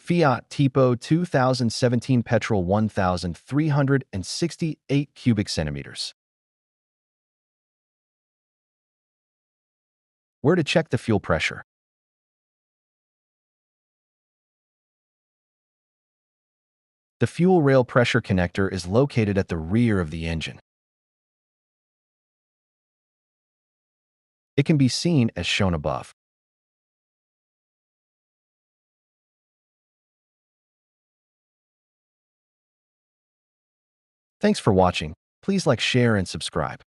Fiat Tipo 2017 Petrol 1,368 cubic centimeters. Where to check the fuel pressure? The fuel rail pressure connector is located at the rear of the engine. It can be seen as shown above. Thanks for watching. Please like, share, and subscribe.